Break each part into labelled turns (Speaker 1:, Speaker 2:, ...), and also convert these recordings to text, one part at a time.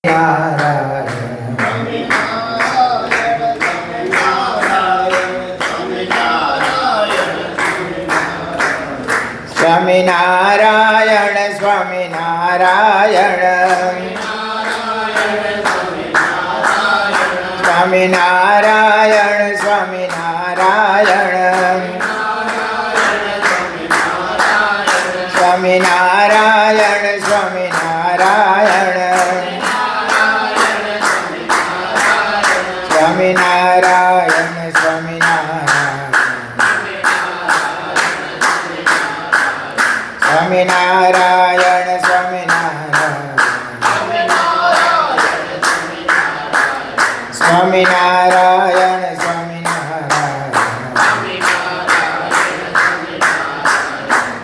Speaker 1: સ્વામિનારાયણ સ્વામિનારાયણ સ્વામિનારાયણ સ્વામિનારાયણ સ્વામિનારાયણ સ્વામિનારાયણ સ્વામિનારાયણ સ્વામિનારાયણ સ્વામિનારાયણ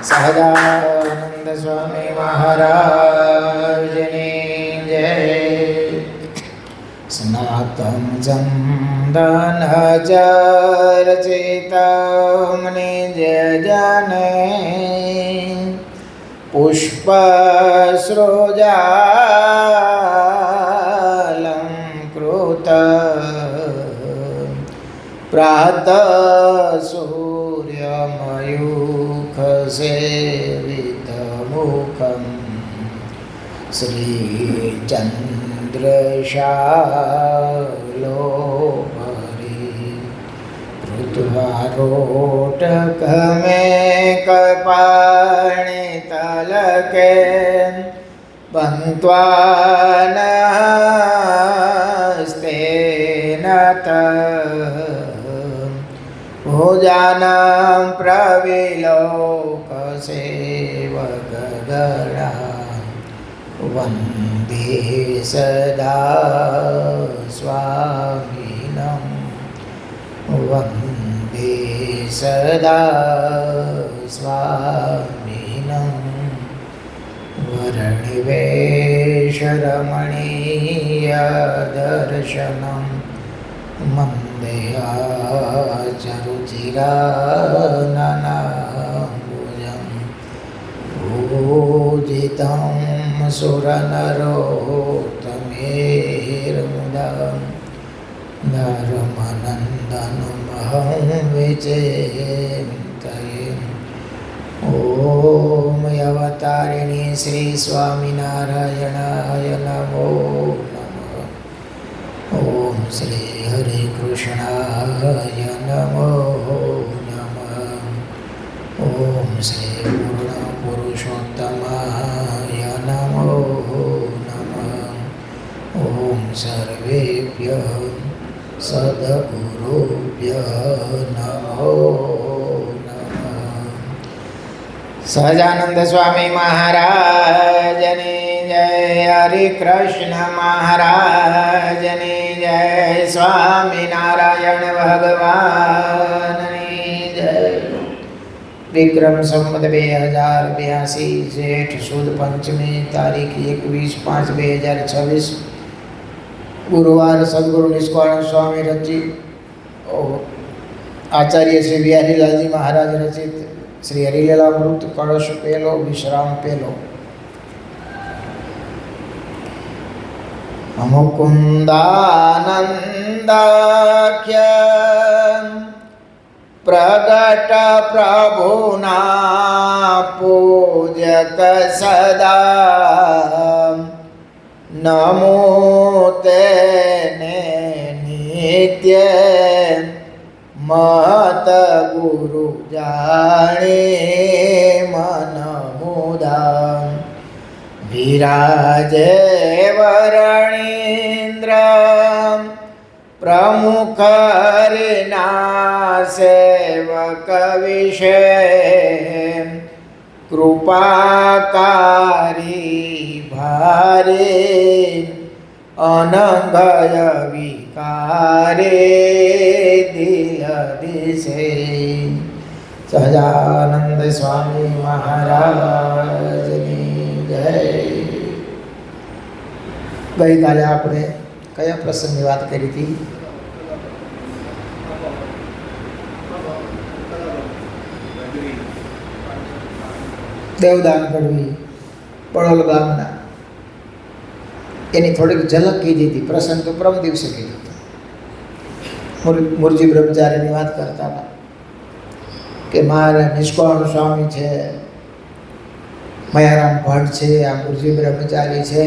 Speaker 1: સહજાનંદ સ્વામી મહારાજની જય. સ્નાતમ ચંદન ચર્ચિતમ નિજ જને પુષ્પ સૃજાલંકૃત પ્રાતઃ સૂર્યમયુખ સેવિતમુખમ શ્રીચંદ્રશાલોપરી ઋત્વારોટકમે કપાણિતલકે પંક્ત્વાનસ્તેન ભોજાનાં પ્રવિલોકસેવગગણા વંદે સદા સ્વામિનં વંદે સદા સ્વામિનં વર્ણિવેશરમણીય દર્શનં મંદયાચરુચિરાનનાંબુજં પૂજિतं સુરનરોત્તમેર્મુદા ધર્મનन्दनमहं विचिन्तये. ॐ अवतारिणी श्री स्वामिनारायणाय नमो नमः. ॐ श्री हरे कृष्णाय नमो नमः. ॐ श्री पूर्णपुरुषोत्तमाय नमो नमः. ॐ सर्वेभ्यः सद्गुरुभ्यः नमो नमः. સહજાનંદ સ્વામી મહારાજની જય. હરે કૃષ્ણ મહારાજની જય. સ્વામિનારાયણ ભગવાનની જય. વિક્રમ સંવત 2082 જેઠ સુદ પંચમી તારીખ 21/5/2026 ગુરુવાર સદગુરુ નિષ્કાળ સ્વામી રચિત આચાર્ય શ્રી બિહારીલાલજી મહારાજ રચિત શ્રી હરિલીલામૃત કળશ પહેલો વિશ્રામ પહેલો. મુકુંદાનંદાખ્ય પ્રગટ પ્રભુના પૂજક સદા નમો તેને નિત્ય મત ગુરુ જાણે મન મુદા વિરાજે વરણીન્દ્ર પ્રમુખ ના સેવક વિશે કૃપાકારી ભારે અનંગય વિકારે દિલ દિશે. સહજાનંદ સ્વામી મહારાજની જય. ગઈકાલે આપણે કયા પ્રસંગની વાત કરી હતી? દેવદાન ગઢવી પડોલ ગામના એની થોડીક ઝલક કીધી હતી. પ્રસંગ તો પરમ દિવસે કીધું હતું. મુરજી બ્રહ્મચારીની વાત કરતા હતા કે મારા નિષ્કાળ સ્વામી છે, મયારામ ભટ્ટ છે, આ મુરજી બ્રહ્મચારી છે.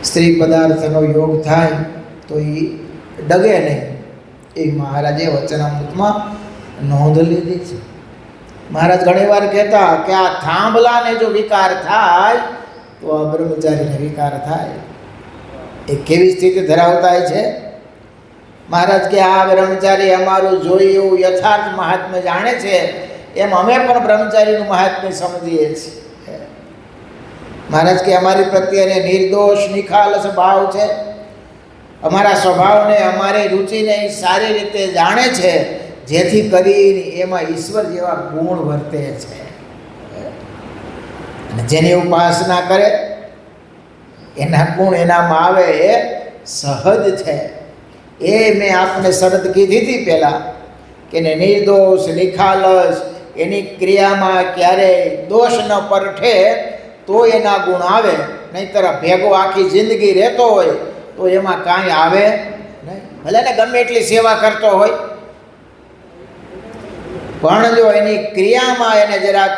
Speaker 1: સ્ત્રી પદાર્થનો યોગ થાય તો એ ડગે નહીં. એ મહારાજે વચનામૃતમાં નોંધ લીધી છે. મહારાજ ઘણીવાર કહેતા કે આ થાંભલાને જો વિકાર થાય તો આ બ્રહ્મચારીને વિકાર થાય. એ કેવી સ્થિતિ ધરાવતા છે? મહારાજ કે આ બ્રહ્મચારી અમારું જોઈ એવું યથાર્થ મહાત્મ્ય જાણે છે, એમ અમે પણ બ્રહ્મચારીનું મહાત્મ્ય સમજીએ છીએ. મહારાજ કે અમારી પ્રત્યેને નિર્દોષ નિખાલસ ભાવ છે. અમારા સ્વભાવને, અમારી રુચિને સારી રીતે જાણે છે, જેથી કરીને એમાં ઈશ્વર જેવા ગુણ વર્તે છે. અને જેની ઉપાસના કરે એના ગુણ એનામાં આવે એ સહજ છે. એ મેં આપને શરત કીધી હતી પહેલાં કે નિર્દોષ નિખાલસ, એની ક્રિયામાં ક્યારેય દોષ ન પરઠે તો એના ગુણ આવે. નહીંતર ભેગો આખી જિંદગી રહેતો હોય તો એમાં કાંઈ આવે નહીં. ભલે ને ગમે એટલી સેવા કરતો હોય, પણ જો એની ક્રિયામાં એને જરાક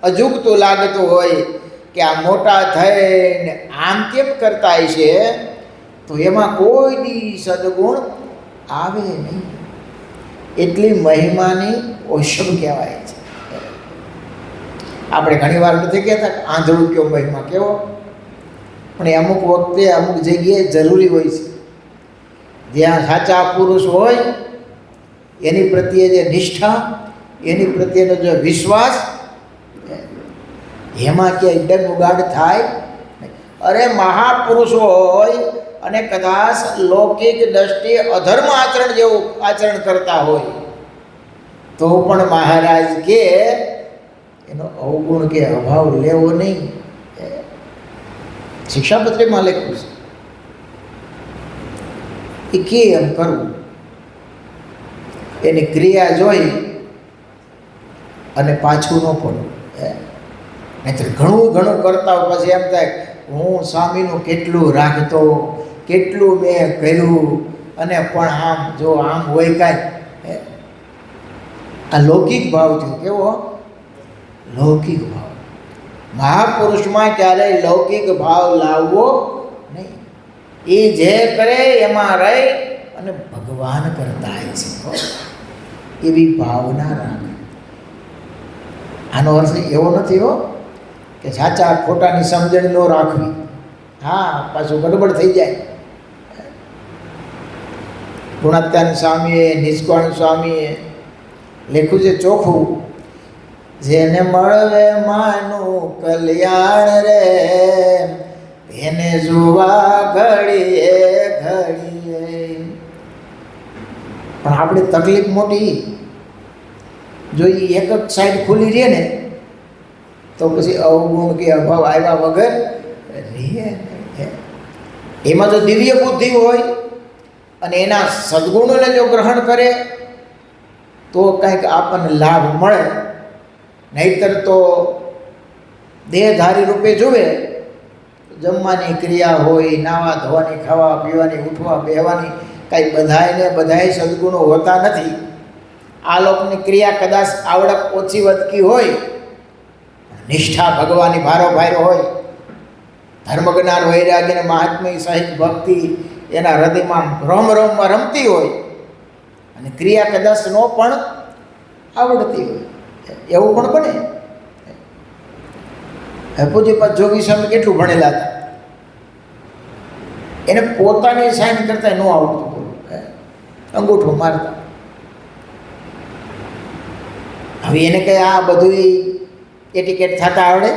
Speaker 1: અજુગતું લાગતું હોય કે આ મોટા થઈને આમ કેમ કરતા છે, તો એમાં કોઈ દી સદગુણ આવે નહીં. એટલી મહિમાની ઓછમ કહેવાય છે. આપણે ઘણીવાર નથી કહેતા આંધળું કયો મહિમા કેવો, પણ એ અમુક વખતે અમુક જગ્યાએ જરૂરી હોય છે. જ્યાં સાચા પુરુષ હોય એની પ્રત્યે જે નિષ્ઠા, એની પ્રત્યેનો જે વિશ્વાસ, એમાં ક્યાંય ડગમગાડ થાય. અરે મહાપુરુષો હોય અને કદાચ લૌકિક દ્રષ્ટિએ અધર્મ આચરણ જેવું આચરણ કરતા હોય તો પણ મહારાજ કે એનો અવગુણ કે અભાવ લેવો નહીં. શિક્ષાપત્રીમાં લખ્યું છે એ કે એમ કરવું. એની ક્રિયા જોઈ અને પાછું ન પડવું. નહીંતર ઘણું કરતા હોય પછી એમ થાય હું સ્વામીનું કેટલું રાખતો, કેટલું મેં કર્યું, અને પણ આમ જો આમ હોય કાંઈ. આ લૌકિક ભાવ થયો. કેવો લૌકિક ભાવ? મહાપુરુષમાં ક્યારેય લૌકિક ભાવ લાવવો નહીં. એ જે કરે એમાં રહી અને ભગવાન કરતા છે એવી ભાવના રાખે. આનો અર્થ એવો નથી હો કે સાચા ખોટાની સમજણ ન રાખવી. હા, પાછું ગડબડ થઈ જાય. ગુણાત્યાન સ્વામીએ, નિષ્કાળ સ્વામીએ લખ્યું છે ચોખ્ખું, જેને મળવે માનું કલ્યાણ રે એને જોવા ઘડીએ ઘડીએ. પણ આપણી તકલીફ મોટી, જો એ એક જ સાઈડ ખુલ્લી રહે ને તો પછી અવગુણ કે અભાવ આવ્યા વગર રહે. એમાં જો દિવ્ય બુદ્ધિ હોય અને એના સદગુણોને જો ગ્રહણ કરે તો કંઈક આપણને લાભ મળે. નહીંતર તો દેહધારી રૂપે જુએ, જમવાની ક્રિયા હોય, નાવા ધોવાની, ખાવા પીવાની, ઉઠવા બેહવાની, કાંઈ બધાય સદગુણો હોતા નથી. આ લોકોની ક્રિયા કદાચ આવડત ઓછી વધકી હોય, નિષ્ઠા ભગવાનની ભારો હોય, ધર્મજ્ઞાન વૈરાગ્ય અને મહાત્મ્ય સહિત ભક્તિ એના હૃદયમાં રોમમાં રમતી હોય, અને ક્રિયા કદાચ ન પણ આવડતી હોય, એવું પણ બને. પૂજ્યપાદ જોગી સ્વામી કેટલું ભણેલા હતા, એને પોતાની સાઈન કરતા ન આવડતું, અંગૂઠો મારતા. હવે એને કંઈ આ બધું એટિકેટ થતા આવડે?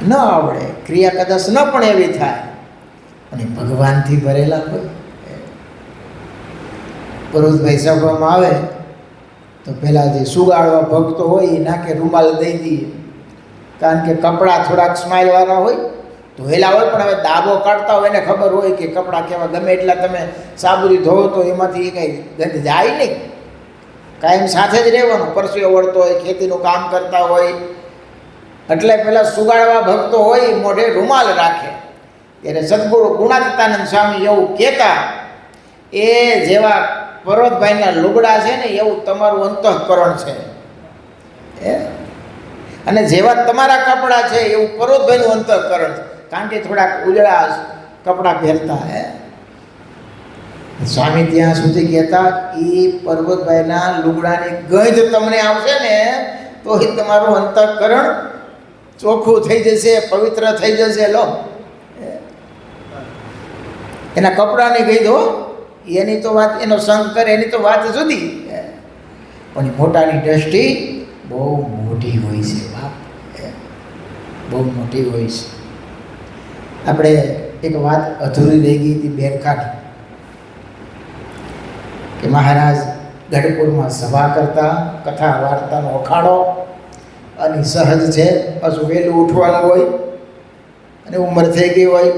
Speaker 1: ન આવડે. ક્રિયા કદાચ ન પણ એવી થાય, અને ભગવાનથી ભરેલા હોય. પરોશભાઈ સભામાં આવે તો પહેલાં જે સુગાડવા ભક્તો હોય એ નાકે રૂમાલ દઈ દઈએ, કારણ કે કપડાં થોડાક સ્માઇલવાળા હોય, ધોયેલા હોય, પણ હવે દાબો કાઢતા હોય એને ખબર હોય કે કપડાં કેવા, ગમે એટલા તમે સાબુથી ધોવો તો એમાંથી કંઈ ગંધ જાય નહીં. કાયમ સાથે જ રહેવાનું. પરસેવો વળતો હોય, ખેતીનું કામ કરતા હોય, એટલે પેલા સુગાડવા ભક્તો હોય મોઢે રૂમાલ રાખે. ત્યારે સદગુરુ ગુણાતીતાનંદ સ્વામી એવું કહેતા, એ જેવા પર્વતભાઈના લુગડા છે ને એવું તમારું અંતઃકરણ છે, અને જેવા તમારા કપડાં છે એવું પર્વતભાઈનું અંતઃકરણ છે. કારણ કે થોડાક ઉજળા કપડાં પહેરતા. સ્વામી ત્યાં સુધી કહેતા, એ પર્વતભાઈના લુગડાની ગંધ તમને આવશે ને તો એ તમારું અંતઃકરણ ચોખ્ખું થઈ જશે, પવિત્ર થઈ જશે. લો, એના કપડાની ગઈ હો, એની તો વાત, એનો સંગ કરે એની તો વાત જુદી, પણ મોટાની દ્રષ્ટિ બહુ મોટી હોય છે બાપ, બહુ મોટી હોય છે. આપણે એક વાત અધૂરી રહી ગઈ હતી બેરકાઠ, કે મહારાજ ગઢપુરમાં સભા કરતા, કથા વાર્તાનો અખાડો, અને સહજ છે પાછું વહેલું ઉઠવાનું હોય, અને ઉંમર થઈ ગઈ હોય,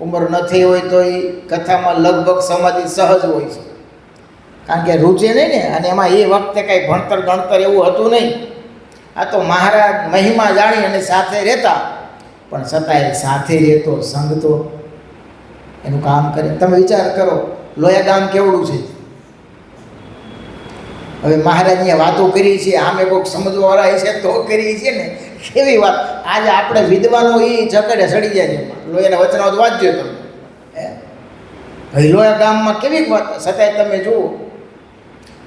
Speaker 1: ઉંમર ન થઈ હોય તો એ કથામાં લગભગ સમાધિ સહજ હોય છે, કારણ કે રૂચે નહીં ને. અને એમાં એ વખતે કાંઈ ભણતર ગણતર એવું હતું નહીં. આ તો મહારાજ મહિમા જાણી અને સાથે રહેતા, પણ છતાંય સાથે રહેતો સંગ તો એનું કામ કરે. તમે વિચાર કરો, લોયા ગામ કેવડું છે. હવે મહારાજની વાતો કરી છે, આમે કોઈક સમજવાવાળા છે તો કરી છે ને, કેવી વાત. આજે આપણે વિદ્વાનો એ ઝકડે સડી જાય છે. લોયાના વચનો વાંચજો તમે. ભાઈ લોયા ગામમાં કેવી વાત. છતાંય તમે જુઓ,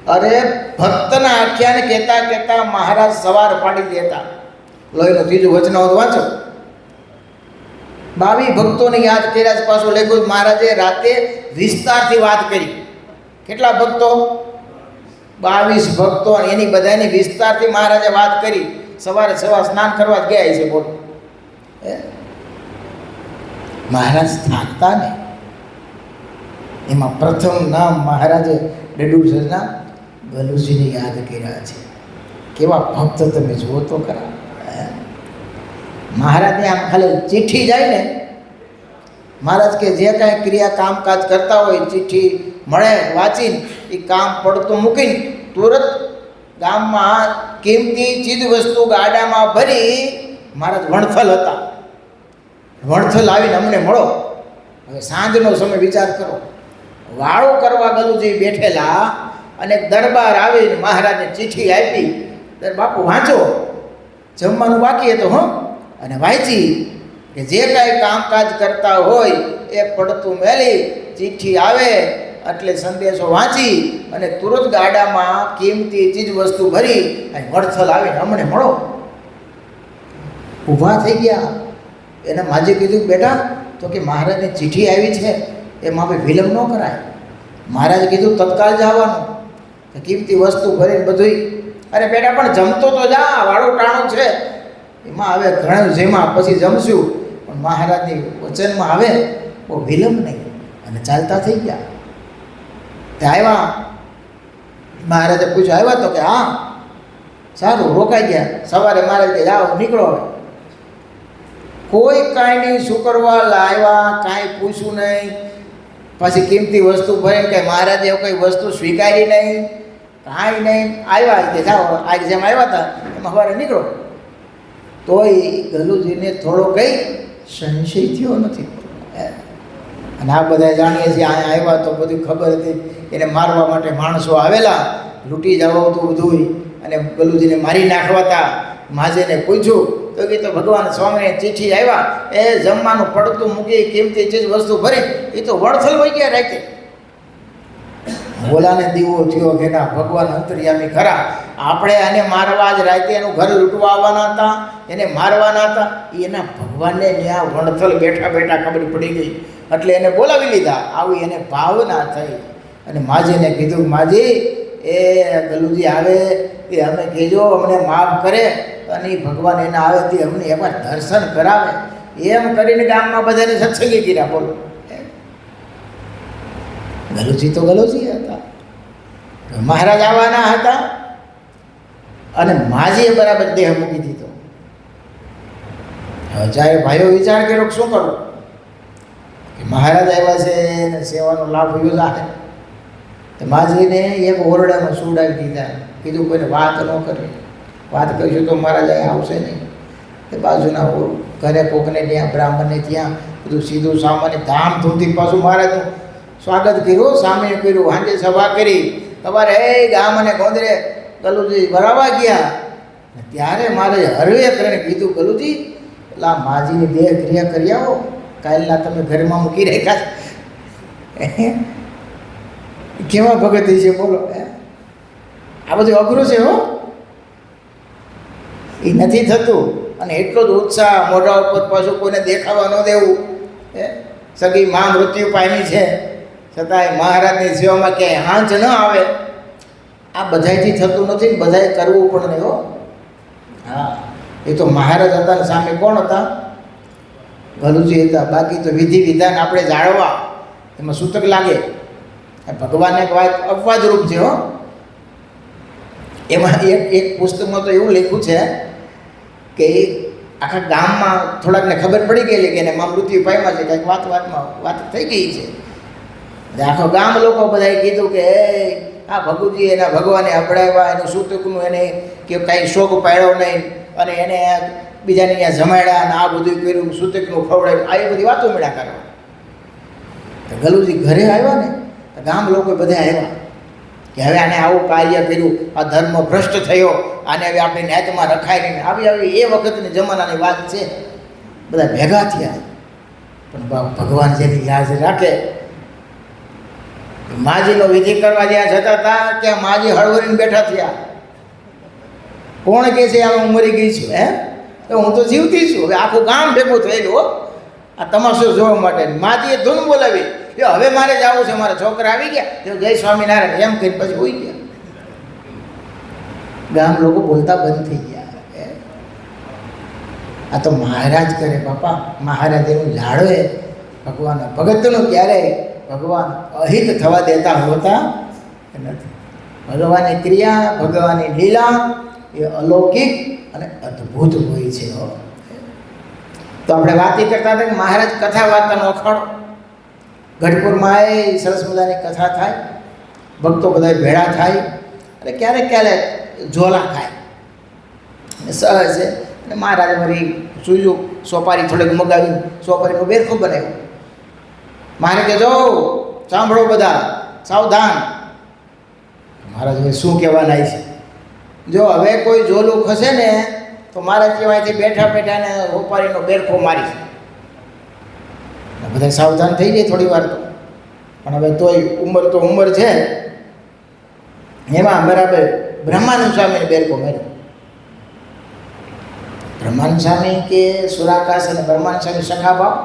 Speaker 1: અરે ભક્તના આખ્યાન કહેતા કહેતા મહારાજ સવાર પાડી દેતા. લોહીનું ત્રીજું વચનાવત વાંચો. 22 ભક્તોને યાદ કર્યા. પાછું લખ્યું મહારાજે રાતે વિસ્તારથી વાત કરી. કેટલા ભક્તો? 22 ભક્તો. એની બધાની વિસ્તારથી મહારાજે વાત કરી. સવારે સ્નાન કરવા ગયા છે. બોલો, મહારાજ થાકતા ને. એમાં પ્રથમ નામ મહારાજે ડડુસરના ગલુજીને યાદ કર્યા છે. કેવા ભક્ત તમે જુઓ તો ખરા. મહારાજને આમ ખાલી ચિઠ્ઠી જાય ને, મહારાજ કે જે કાંઈ ક્રિયા કામકાજ કરતા હોય ચિઠ્ઠી મળે વાંચીને એ કામ પડતું મૂકીને તુરત ગામમાં કિંમતી ચીજ વસ્તુ ગાડામાં ભરી મહારાજ વણથલ હતા. વણથલ આવીને અમને મળો. હવે સાંજનો સમય વિચાર કરો, વાળો કરવા ગલુજી બેઠેલા, અને દરબાર આવીને મહારાજને ચિઠ્ઠી આપી. બાપુ વાંચો, જમવાનું બાકી હતું હો. અને વાંચી કે જે કાંઈ કામકાજ કરતા હોય એ પડતું મેલી ચિઠ્ઠી આવે એટલે સંદેશો વાંચી અને તુરંત ગાડામાં કિંમતી ચીજ વસ્તુ ભરી અને વડથલ આવીને અમને મળો. ઊભા થઈ ગયા. એને માજી કીધું, બેટા, તો કે મહારાજની ચિઠ્ઠી આવી છે, એમાં આપણે વિલંબ ન કરાય. મહારાજે કીધું તત્કાળ જવાનું, કિંમતી વસ્તુ ભરીને બધું. અરે બેટા, પણ જમતો તો જા, વાળું ટાણું છે. એમાં હવે ઘણું જેમાં પછી જમશું, પણ મહારાજની વચનમાં આવે બહુ વિલંબ નહીં. અને ચાલતા થઈ ગયા. ત્યાં આવ્યા, મહારાજે પૂછ્યું, આવ્યા? તો કે હા. સારું, રોકાઈ ગયા. સવારે મહારાજ કે જાઓ, નીકળો. હવે કોઈ કાંઈ નહીં, શું કરવા લાવ્યા કાંઈ પૂછ્યું નહીં. પછી કિંમતી વસ્તુ ભરીને કંઈ મહારાજે એવું કંઈ વસ્તુ સ્વીકારી નહીં, કાંઈ નહીં. આવ્યા કે જાઓ, આજ જેમ આવ્યા હતા એમાં સવારે નીકળો. તોય ગલુજીને થોડો કંઈ સંશય થયો નથી. અને આ બધા જાણીએ છીએ, અહીંયા આવ્યા તો બધી ખબર હતી. એને મારવા માટે માણસો આવેલા, લૂંટી જવાતું બધું, અને ગલુજીને મારી નાખવાતા. માજેને પૂછ્યું તો કે તો ભગવાન સ્વામીને ચિઠ્ઠી આવ્યા, એ જમવાનું પડતું મૂકી કિંમતી ચીજ વસ્તુ ભરી એ તો વડથલ વહી ગયા રાખે. બોલાને દીવો થયો કે ના, ભગવાન અંતર્યામી ખરા. આપણે આને મારવા જ રાતે એનું ઘર લૂંટવા આવવાના હતા, એને મારવાના હતા. એના ભગવાનને ત્યાં વણથલ બેઠા બેઠા ખબર પડી ગઈ, એટલે એને બોલાવી લીધા. આવી એને ભાવના થઈ. અને માજીને કીધું, માજી, એ ગલુજી આવે એ અમે કહેજો અમને માફ કરે, અને ભગવાન એના આવે તે અમને એમાં દર્શન કરાવે. એમ કરીને ગામમાં બધાને સત્સંગી કર્યા. બોલો, ગલુજી તો ગલુજી હતા, મહારાજ આવવાના હતા, અને માજીએ બરાબર દેહ મૂકી દીધો. હવે જ્યારે ભાઈઓ વિચાર કર્યો કે શું કરવું, કે મહારાજ આવ્યા છે અને સેવાનો લાભ યોજાશે. તો માજીને એક ઓરડામાં સુવડાવી દીધા. કીધું કોઈને વાત ન કરવી, વાત કરીશું તો મહારાજ અહીંયા આવશે નહીં. એ બાજુના ઘરે કોકને ત્યાં બ્રાહ્મણને ત્યાં બધું સીધું સામાન્ય ધામધૂમથી પાછું મહારાજનું સ્વાગત કર્યું, સામે કર્યું, સાંજે સભા કરી, તમારે એ ગામ અને ગોંદરે ગલુજી ભરાવા ગયા. ત્યારે મારે હરવે કરીને કીધું, ગલુજી પેલા માજીની દેહ ક્રિયા કરી આવો, કાલના તમે ઘરમાં મૂકી રાખ્યા. કેવા ભગત છે બોલો. આ બધું અઘરું છે હો, એ નથી થતું. અને એટલો જ ઉત્સાહ, મોઢા ઉપર પાછું કોઈને દેખાવા ન દેવું. સગી મા મૃત્યુ પામી છે છતાંય મહારાજની સેવામાં ક્યાંય હાંચ ન આવે. આ બધાયથી થતું નથી, બધાએ કરવું પણ નહીં હો. હા, એ તો મહારાજ હતા ને સામે કોણ હતા? ભલુજી હતા. બાકી તો વિધિ વિધાન આપણે જાળવા એમાં સૂતક લાગે. ભગવાનને એક વાત અપવાદરૂપ છે હો. એમાં એક પુસ્તકમાં તો એવું લખ્યું છે કે આખા ગામમાં થોડાકને ખબર પડી ગયેલી કે એને માં મૃત્યુ પામ્યા છે, કંઈક વાતમાં વાત થઈ ગઈ છે. આખો ગામ લોકો બધાએ કીધું કે આ ભગુજી એના ભગવાને અપડાવ્યા, એનું સૂતકનું એને કે કાંઈ શોખ પાડ્યો નહીં, અને એને બીજાને ત્યાં જમાડ્યા અને આ બધું કર્યું, સૂતકનું ખવડાવ્યું, આ એ બધી વાતો મળ્યા કરવા. ગલુજી ઘરે આવ્યા ને તો ગામ લોકો બધા આવ્યા કે હવે આને આવું કાર્ય કર્યું, આ ધર્મ ભ્રષ્ટ થયો, આને હવે આપણે ન્યાયમાં રખાય નહીં. આવી એ વખતની જમાનાની વાત છે. બધા ભેગા થયા. પણ ભગવાન જેની યાદ રાખે, માજીનો વિધિ કરવા જ્યાં જતા હતા ત્યાં માજી હળવરીને બેઠા થયા. કોણ કહે છે આમ હું મરી ગઈ છું? તો હું તો જીવતી છું. હવે આખું ગામ ભેગું થયેલું આ તમાશો જોવા માટે. માજીએ ધૂન બોલાવી, હવે મારે જવું છે, મારા છોકરા આવી ગયા, તો જય સ્વામિનારાયણ એમ કહીને પછી હોઈ ગયા. ગામ લોકો બોલતા બંધ થઈ ગયા. આ તો મહારાજ કરે બાપા, મહારાજ એનું જાળવે. ભગવાન ભગતનું ક્યારેય ભગવાન અહિત થવા દેતા હોતા નથી. ભગવાનની ક્રિયા, ભગવાનની લીલા એ અલૌકિક અને અદ્ભુત હોય છે. તો આપણે વાત એ કરતા હતા કે મહારાજ કથા વાર્તાનો અખાડો ગઢપુરમાં એ સરસ મજાની કથા થાય, ભક્તો બધા ભેળા થાય અને ક્યારેક ક્યારેક ઝોલા ખાય. સહજ છે. અને મહારાજે મારી સૂજો સોપારી થોડીક મગાવી, સોપારીનો બેરખો બનાવ્યો. મારે કે જો સાંભળો બધા, સાવધાન. મહારાજ શું કહેવાના છે? જો હવે કોઈ ઝોલું ખસે ને તો મહારાજ કહેવાયથી બેઠા બેઠા ને સોપારીનો બેરખો મારીશ. બધા સાવધાન થઈ જાય થોડી વાર તો. પણ હવે તોય ઉંમર તો ઉંમર છે. એમાં બરાબર બ્રહ્માનંદ સ્વામીને બેરકો માર્યો. બ્રહ્માનંદ સ્વામી કે સુરાકાશ અને બ્રહ્માનંદ સ્વામી સખા ભાવ.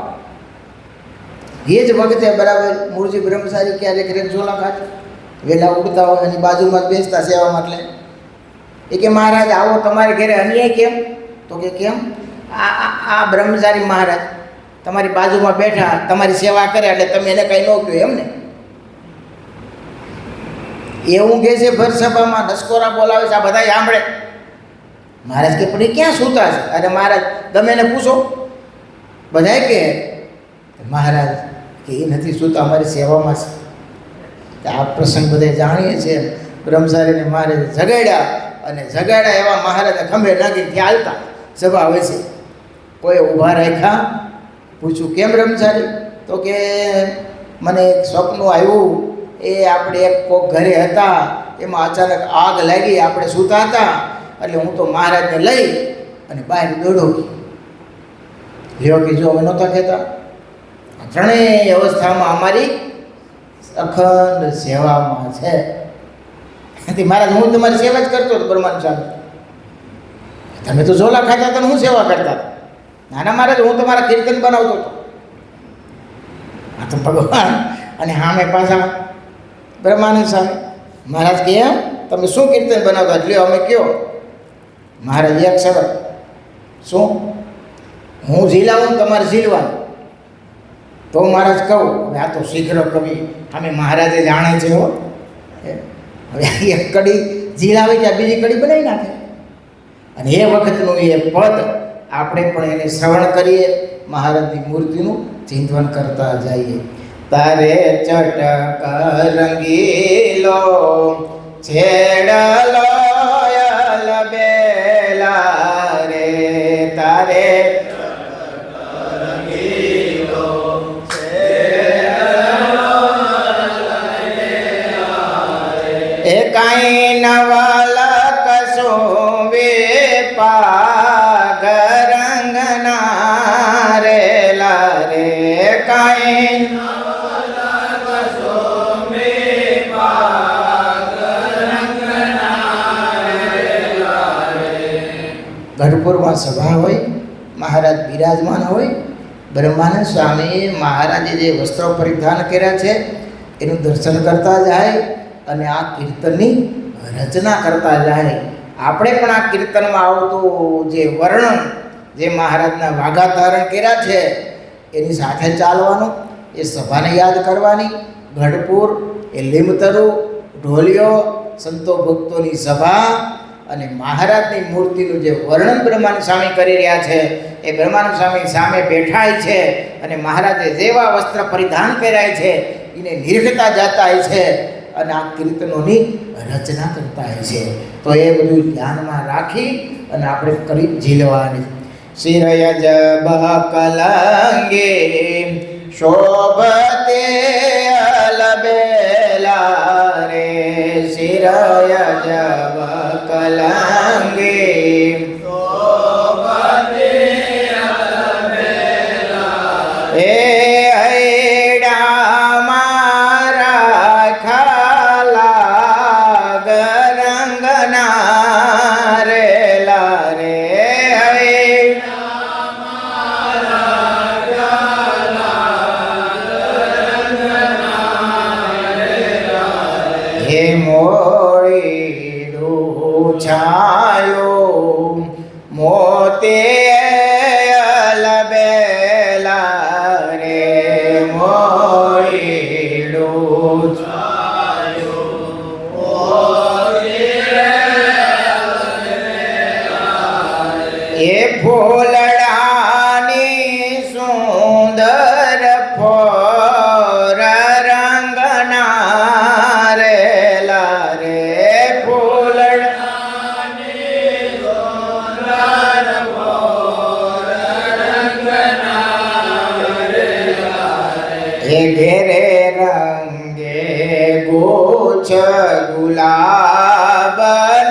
Speaker 1: એ જ વખતે બરાબર મૂળજી બ્રહ્મચારી ક્યારેક ઝોલા ખાતે વહેલા ઉડતા હોય એની બાજુમાં જ બેસતા સેવામાં. એટલે એ કે મહારાજ આવો, તમારે ઘરે અન્યાય કેમ? તો કે કેમ? આ બ્રહ્મચારી મહારાજ તમારી બાજુમાં બેઠા તમારી સેવા કરે એટલે તમે એને કંઈ ન કહો એમને? એવું કહે છે ભર સભામાં, નસકોરા બોલાવે છે, આ બધા સાંભળે. મહારાજ કે પણ એ ક્યાં સૂતા છે? અરે મહારાજ તમે એને પૂછો. બધાય કે મહારાજ કે એ નથી સૂતા, અમારી સેવામાં છે. આ પ્રસંગ બધા જાણીએ છીએ. બ્રહ્મચારીને મહારાજ જગાડ્યા, અને જગાડ્યા એવા મહારાજને ખંભે નાખીને ત્યાં હાલતા સભા હોય છે. કોઈ ઊભા રાખ્યા. પૂછ્યું કેમ બ્રહ્મચારી? તો કે મને એક સ્વપ્ન આવ્યું. એ આપણે એક કોક ઘરે હતા, એમાં અચાનક આગ લાગી, આપણે સૂતા હતા, એટલે હું તો મહારાજને લઈ અને બહાર દોડો. લ્યો કે જો અમે નહોતા કહેતા, ત્રણેય અવસ્થામાં અમારી અખંડ સેવામાં છે. મહારાજ હું તમારી સેવા જ કરતો હતો. બ્રહ્માનંદ સ્વામી તમે તો ઝોલા ખાતા હતા, હું સેવા કરતા હતા. નાના મહારાજ હું તમારા કીર્તન બનાવતો હતો. આ તો ભગવાન. અને સામે પાછા બ્રહ્માનંદ સ્વામી. મહારાજ કે એમ તમે શું કીર્તન બનાવતા? એટલે અમે કયો? મહારાજ એક શરત. શું? હું ઝીલાવું, તમારે ઝીલવાનું. તો મહારાજ કહું. હવે આ તો શીઘ્ર કવિ અમે મહારાજે જાણે છે હો. હવે એક કડી ઝીલાવે ત્યાં બીજી કડી બનાવી નાખે. અને એ વખતનું એ પદ આપણે પણ એને શ્રવણ કરીએ, મહારાજની મૂર્તિનું ચિંતન કરતા જઈએ. તારે ચટક રંગીલો છેડલો બેલા રે, તારે એ કાંઈ નવલ કસો વે પાગરંગના રે લારે કાંઈ ગઢપુરમાં સભા હોય, મહારાજ બિરાજમાન હોય, બ્રહ્માનંદ સ્વામી મહારાજે જે વસ્ત્રો પરિધાન કર્યા છે એનું દર્શન કરતા જાય અને આ કીર્તનની રચના કરતા જાય. આપણે પણ આ કીર્તનમાં આવતું જે વર્ણન, જે મહારાજના વાઘા ધારણ કર્યા છે એની સાથે ચાલવાનું, એ સભાને યાદ કરવાની. ગઢપુર એ લીમતરુ, ઢોલિયો, સંતો ભક્તોની સભા અને મહારાજની મૂર્તિનું જે વર્ણન બ્રહ્માનંદ સ્વામી કરી રહ્યા છે એ બ્રહ્માનંદ સ્વામી સામે બેઠાય છે અને મહારાજે જેવા વસ્ત્ર પરિધાન કર્યા છે એને નિરખતા જતા છે અને આ કીર્તનોની રચના કરતા છે. તો એ બધું ધ્યાનમાં રાખી અને આપણે કરી ઝીલવાની. શિરય જબ કલંગે શોભતે અલબેલા રે શિરય જબ કલંગે શોભતે અલબેલા એ હૈડા મારા ખાલા ગરંગના રે લારે હે મોડીડું છાયો મોતે અલબેલા રે મોડીડું છાયો મોતે અલબેલા એ ફૂલડાની સુંદર ફોર રંગના રે લારે ફૂલડાની સુંદર ફોર રંગના રે લારે એ ઘેરે રંગે ગોછ ગુલાબ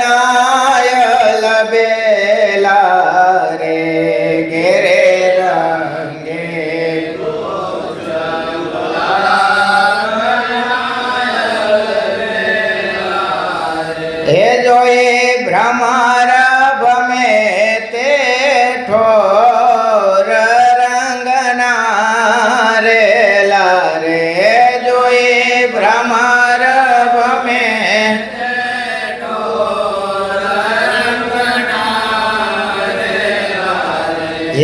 Speaker 1: નાયલ બેલા રે ઘેરે રંગે ગોછ ગુલાબ નાયલ બેલા રે એ જોઈ ભ્રમર ભમે તે ઠોર રંગના રે લારે જોઈ ભ્રમર ભમે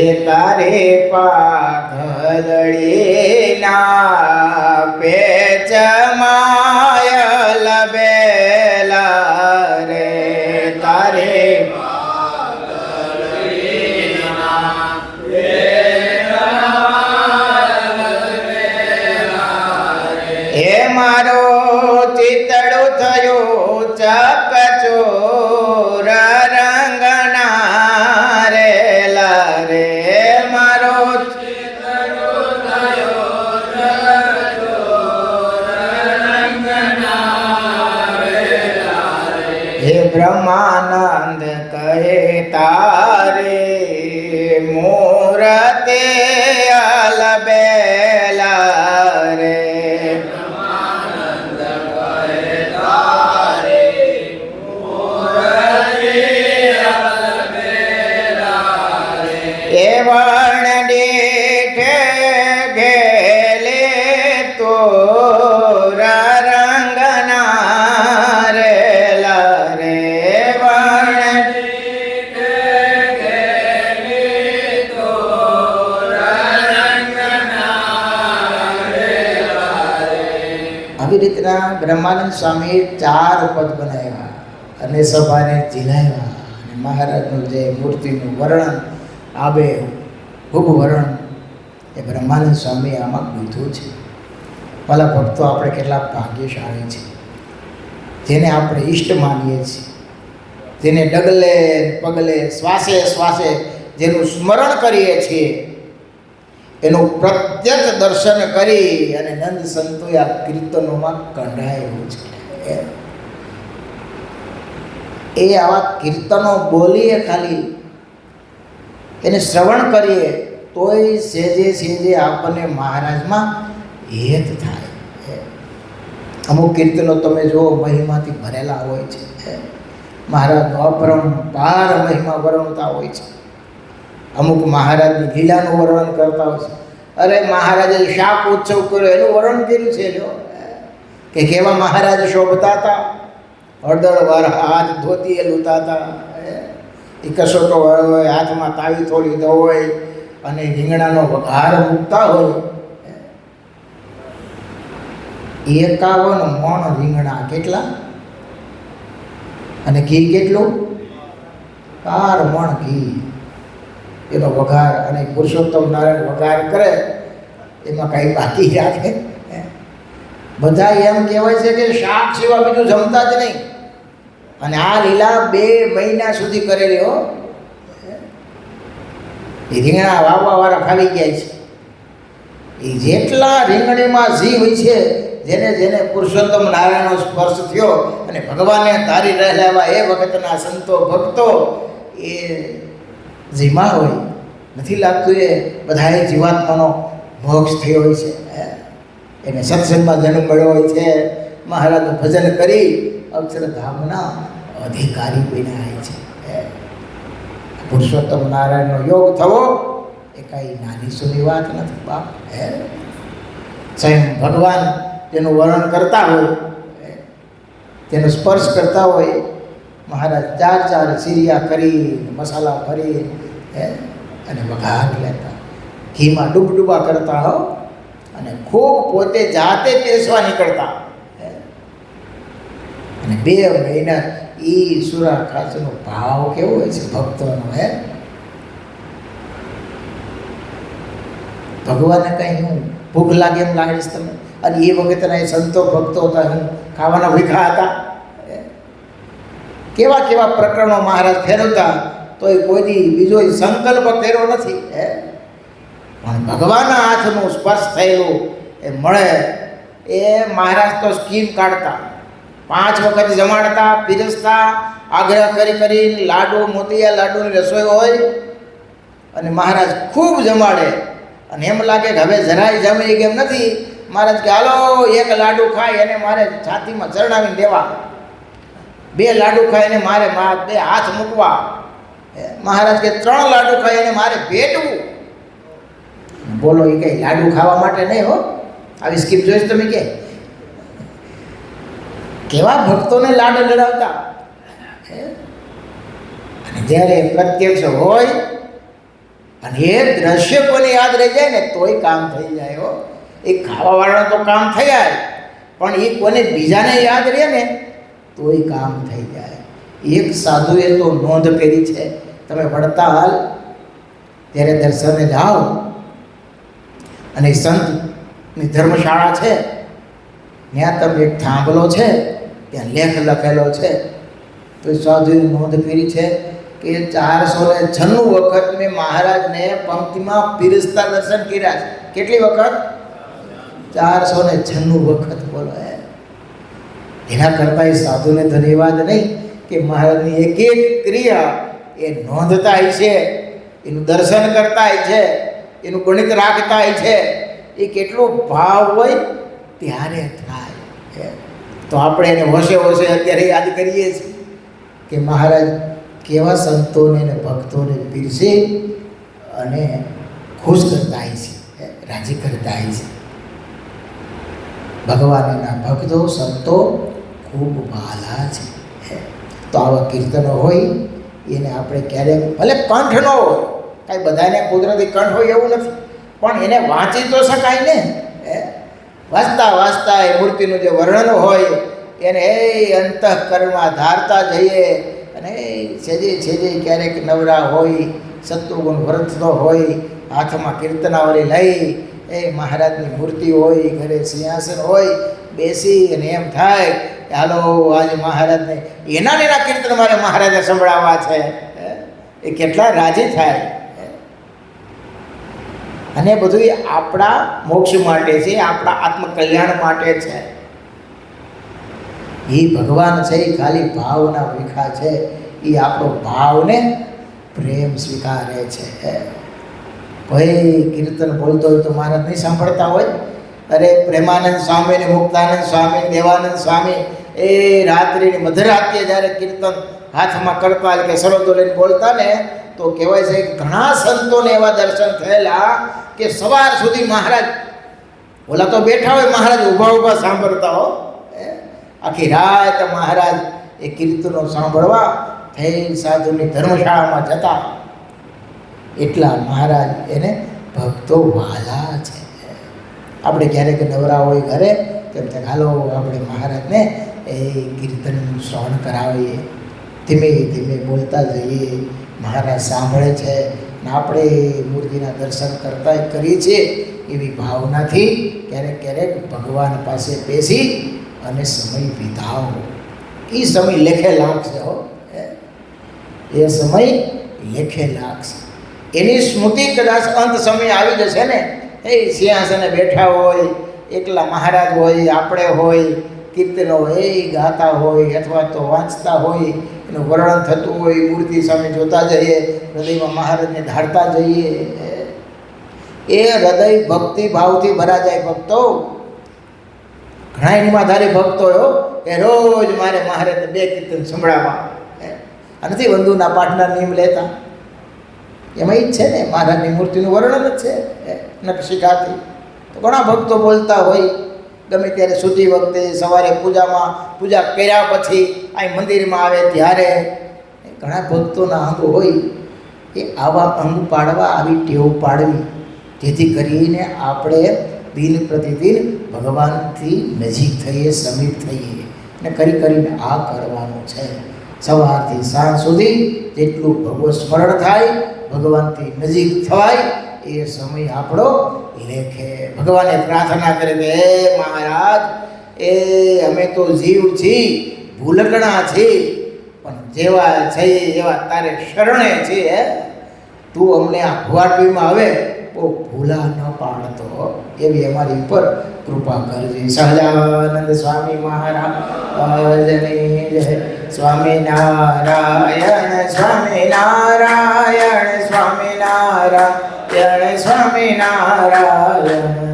Speaker 1: એ તારે પાઘલડીના પેચ માયલ બેલા રે તારે પાઘલડીના પેચ માયલ બેલા રે એ મારો ચિતડું થયું ચકચોર રંગના રે લારે મારો ચિતડું થયું ચકચોર રંગના રે લારે હે બ્રહ્માનંદ કહે તારે મૂરતે અલબેલા રે એ વર્ણ દીઠે ઘેલે તોર રંગના રે લારે વર્ણ દીઠે ઘેલે તોર રંગના રે લારે. આવી રીતના બ્રહ્માનંદ સ્વામી 4 પદ બનાવ્યા અને સભાને ઝીલાવ્યા અને મહારાજનું જે મૂર્તિનું વર્ણન આબે ખૂબ વર્ણન એ બ્રહ્માનંદ સ્વામી આમાં ગૂંથ્યું છે. ભલા ભક્તો આપણે કેટલા ભાગ્યશાળી છે જેને આપણે ઈષ્ટ માનીએ છીએ, જેને ડગલે પગલે શ્વાસે શ્વાસે જેનું સ્મરણ કરીએ છીએ એનું પ્રત્યક્ષ દર્શન કરી અને નંદ સંતોએ આ કીર્તનોમાં કંડાયેલું છે. એ આવા કીર્તનો બોલીએ, ખાલી એને શ્રવણ કરીએ તોય સેજે સેજે આપણને મહારાજમાં હેત થાય. અમુક કીર્તનો તમે જુઓ મહિમાથી ભરેલા હોય છે. મહારાજનો અપરંપાર મહિમા વર્ણતા હોય છે. અમુક મહારાજની લીલાનું વર્ણન કરતા હોય છે. અરે મહારાજે શાક ઉત્સવ કર્યો એનું વર્ણન કર્યું છે લ્યો, કે કેવા મહારાજ શોભતા હતા, હળદર વાળા હાથ ધોતીએ લૂંટાતા, એ કસોટો હોય, હાથમાં તાવી થોડી લીધો હોય અને રીંગણાનો વઘાર મૂકતા હોય. 51 મણ રીંગણા, કેટલા? અને ઘી કેટલું? 4 મણ ઘી, એનો વઘાર. અને પુરુષોત્તમ નારાયણ વઘાર કરે એમાં કાંઈ બાકી રાખે? બધા એમ કહેવાય છે કે શાક સિવાય બીજું જમતા જ નહીં. અને આ લીલા 2 મહિના સુધી કરેલી હો. એ રીંગણા વાવવાવાળા ખાવી ગયા છે. એ જેટલા રીંગણીમાં જીવ છે, જેને જેને પુરુષોત્તમ નારાયણનો સ્પર્શ થયો અને ભગવાનને ધારી રહેલા એ વખતના સંતો ભક્તો, એ જીમાં હોય, નથી લાગતું એ બધાએ જીવાત્માનો મોક્ષ થયો હોય છે. એને સત્સંગમાં જન્મ મળ્યો હોય છે, મહારાજનું ભજન કરી અક્ષરધામના અધિકારી બન્યા છે. પુરુષોત્તમ નારાયણનો યોગ થવો એ કાંઈ નાની સૂની વાત નથી બાપ. સ્વયં ભગવાન જેનું વર્ણન કરતા હોય, તેનો સ્પર્શ કરતા હોય, મહારાજ 4 સીરિયા કરી, મસાલા ભરી અને વઘાર લેતા, ઘીમાં ડૂબડૂબા કરતા હો, અને ખૂબ પોતે જાતે પીરસવા નીકળતા. અને 2 મહિના એ સુરા ખાસનો ભાવ કેવો હોય છે ભક્તોનો. ભગવાનને કંઈ હું ભૂખ લાગે એમ લાગે છે તમે? અને એ વખતના એ સંતો ભક્તો હતા, હું ખાવાના ભીખા હતા. કેવા કેવા પ્રકરણો મહારાજ ફેરવતા, તો એ કોઈ બીજો સંકલ્પ કર્યો નથી. પણ ભગવાનના હાથનું સ્પર્શ થયેલું એ મળે, એ મહારાજ તો સ્કીમ કાઢતા. 5 વખત જમાડતા, પીરસતા, આગ્રહ કરી લાડુ, મોતિયા લાડુની રસોઈ હોય અને મહારાજ ખૂબ જમાડે. અને એમ લાગે કે હવે જરાય જમે કેમ નથી. મહારાજ કે હાલો 1 લાડુ ખાય એને મારે છાતીમાં ચરણાવીને દેવા, 2 લાડુ ખાય એને મારે 2 હાથ મૂકવા, મહારાજ કે 3 લાડુ ખાય એને મારે ભેટવું. બોલો, એ કંઈ લાડુ ખાવા માટે નહીં હો. આવી સ્કીપ જોઈશ તમે કે કેવા ભક્તોને લાડુ લડાવતા. અને જ્યારે પ્રત્યક્ષ હોય અને એ દ્રશ્ય કોને યાદ રહી જાય ને તોય કામ થઈ જાય હો. એ ખાવાવાળા તો કામ થઈ જાય, પણ એ કોને બીજાને યાદ રહે ને તોય કામ થઈ જાય. એક સાધુએ તો નોંધ કરી છે, તમે વડતાલ ત્યારે દર્શને જાઓ અને સંતની ધર્મશાળા છે, ત્યાં તમે એક થાંભલો છે, ત્યાં લેખ લખેલો છે. તો સાધુએ નોંધ કરી છે કે 496 વખત મેં મહારાજને પંક્તિમાં પીરસતા દર્શન કર્યા છે. કેટલી વખત? 496 વખત. બોલો, એના કરતાં એ સાધુને ધન્યવાદ નહીં કે મહારાજની એક એક ક્રિયા એ નોંધતા છે, એનું દર્શન કરતા છે, એનું ગણિત રાખતા છે. એ કેટલો ભાવ હોય ત્યારે થાય. તો આપણે એને હોશે અત્યારે યાદ કરીએ છીએ કે મહારાજ કેવા સંતોને અને ભક્તોને પીરસે અને ખુશ કરતા છે, રાજી કરતા છે. ભગવાનના ભક્તો સંતો ખૂબ વહાલા છે. તો આવા કીર્તનો હોય એને આપણે ક્યારેક, ભલે કંઠ ન હોય, કાંઈ બધાને કુદરતી કંઠ હોય એવું નથી, પણ એને વાંચી તો શકાય ને. વાંચતા એ મૂર્તિનું જે વર્ણન હોય એને અંતઃકરણમાં ધારતા જઈએ. અને છેજે ક્યારેક નવરા હોય, સત્વગુણ વર્તતો હોય, હાથમાં કીર્તનાવલી લઈ, એ મહારાજની મૂર્તિ હોય, ઘરે સિંહાસન હોય, બેસી અને એમ થાય કે હાલો આજે મહારાજને એના કીર્તન મારે મહારાજને સંભળાવવા છે. એ કેટલા રાજી થાય. અને બધું આપણા મોક્ષ માટે છે, આપણા આત્મકલ્યાણ માટે છે. એ ભગવાન છે એ ખાલી ભાવના વિખા છે. એ આપણો ભાવને પ્રેમ સ્વીકારે છે. કોઈ કીર્તન બોલતો હોય તો મહારાજ નહીં સાંભળતા હોય? અરે પ્રેમાનંદ સ્વામી ને મુક્તાનંદ સ્વામી, દેવાનંદ સ્વામી એ રાત્રિની મધરાત્રિએ જ્યારે કીર્તન હાથમાં કરતા કે સરોદો લઈને બોલતા ને, તો કહેવાય છે કે ઘણા સંતોને એવા દર્શન થયેલા કે સવાર સુધી મહારાજ ઓલા તો બેઠા હોય, મહારાજ ઊભા ઊભા સાંભળતા હો. આખી રાત મહારાજ એ કીર્તનો સાંભળવા થઈ સાધુની ધર્મશાળામાં જતા. એટલા મહારાજ એને ભક્તો વાલા છે. આપણે ક્યારેક નવરા હોય ઘરે તેમ ત્યાં હાલો આપણે મહારાજને એ કીર્તનનું શ્રવણ કરાવીએ, ધીમે ધીમે બોલતા જઈએ. મહારાજ સાંભળે છે ને આપણે મૂર્તિના દર્શન કરતા કરીએ છીએ. એવી ભાવનાથી ક્યારેક ક્યારેક ભગવાન પાસે બેસી અને સમય વિતાવો. એ સમય લેખે લાગશે હો, એ સમય લેખે લાગશે. એની સ્મૃતિ કદાચ અંત સમય આવી જશે ને, એ સિંહાસને બેઠા હોય, એકલા મહારાજ હોય, આપણે હોય, કીર્તનો હોય એ ગાતા હોય અથવા તો વાંચતા હોય, એનું વર્ણન થતું હોય, મૂર્તિ સામે જોતા જઈએ, હૃદયમાં મહારાજને ઢાળતા જઈએ. એ હૃદય ભક્તિ ભાવથી ભરા જાય. ભક્તો ઘણા નિમાધારી ભક્તો હો એ રોજ મારે મહારાજને 2 કીર્તન સંભળાવવા, આ નથી વંદુના પાઠના નિયમ લેતા. એમાં એ જ છે ને, મહારાજની મૂર્તિનું વર્ણન જ છે નખશિખાથી. તો ઘણા ભક્તો બોલતા હોય ગમે ત્યારે, સૂતી વખતે, સવારે પૂજામાં, પૂજા કર્યા પછી અહીં મંદિરમાં આવે ત્યારે. ઘણા ભક્તોના અંગ હોય એ આવા અંગ પાડવા, આવી ટેવ પાડવી, જેથી કરીને આપણે દિન પ્રતિદિન ભગવાનથી નજીક થઈએ, સમીપ થઈએ. ને કરીને આ કરવાનું છે. સવારથી સાંજ સુધી જેટલું ભગવત સ્મરણ થાય, ભગવાનથી નજીક થવાય, એ સમય આપણો લેખે. ભગવાને પ્રાર્થના કરે કે હે મહારાજ, એ અમે તો જીવ છીએ, ભૂલકણા છીએ, પણ જેવા છે એવા તારે શરણે છીએ. તું અમને આ ભુવાટવીમાં આવે બહુ ભૂલા ન પાડતો, એવી અમારી ઉપર કૃપા કરજે. સહજાનંદ સ્વામી મહારાજની જય. સ્વામિનારાયણ સ્વામિનારાયણ સ્વામિનારાયણ સ્વામિનારાયણ.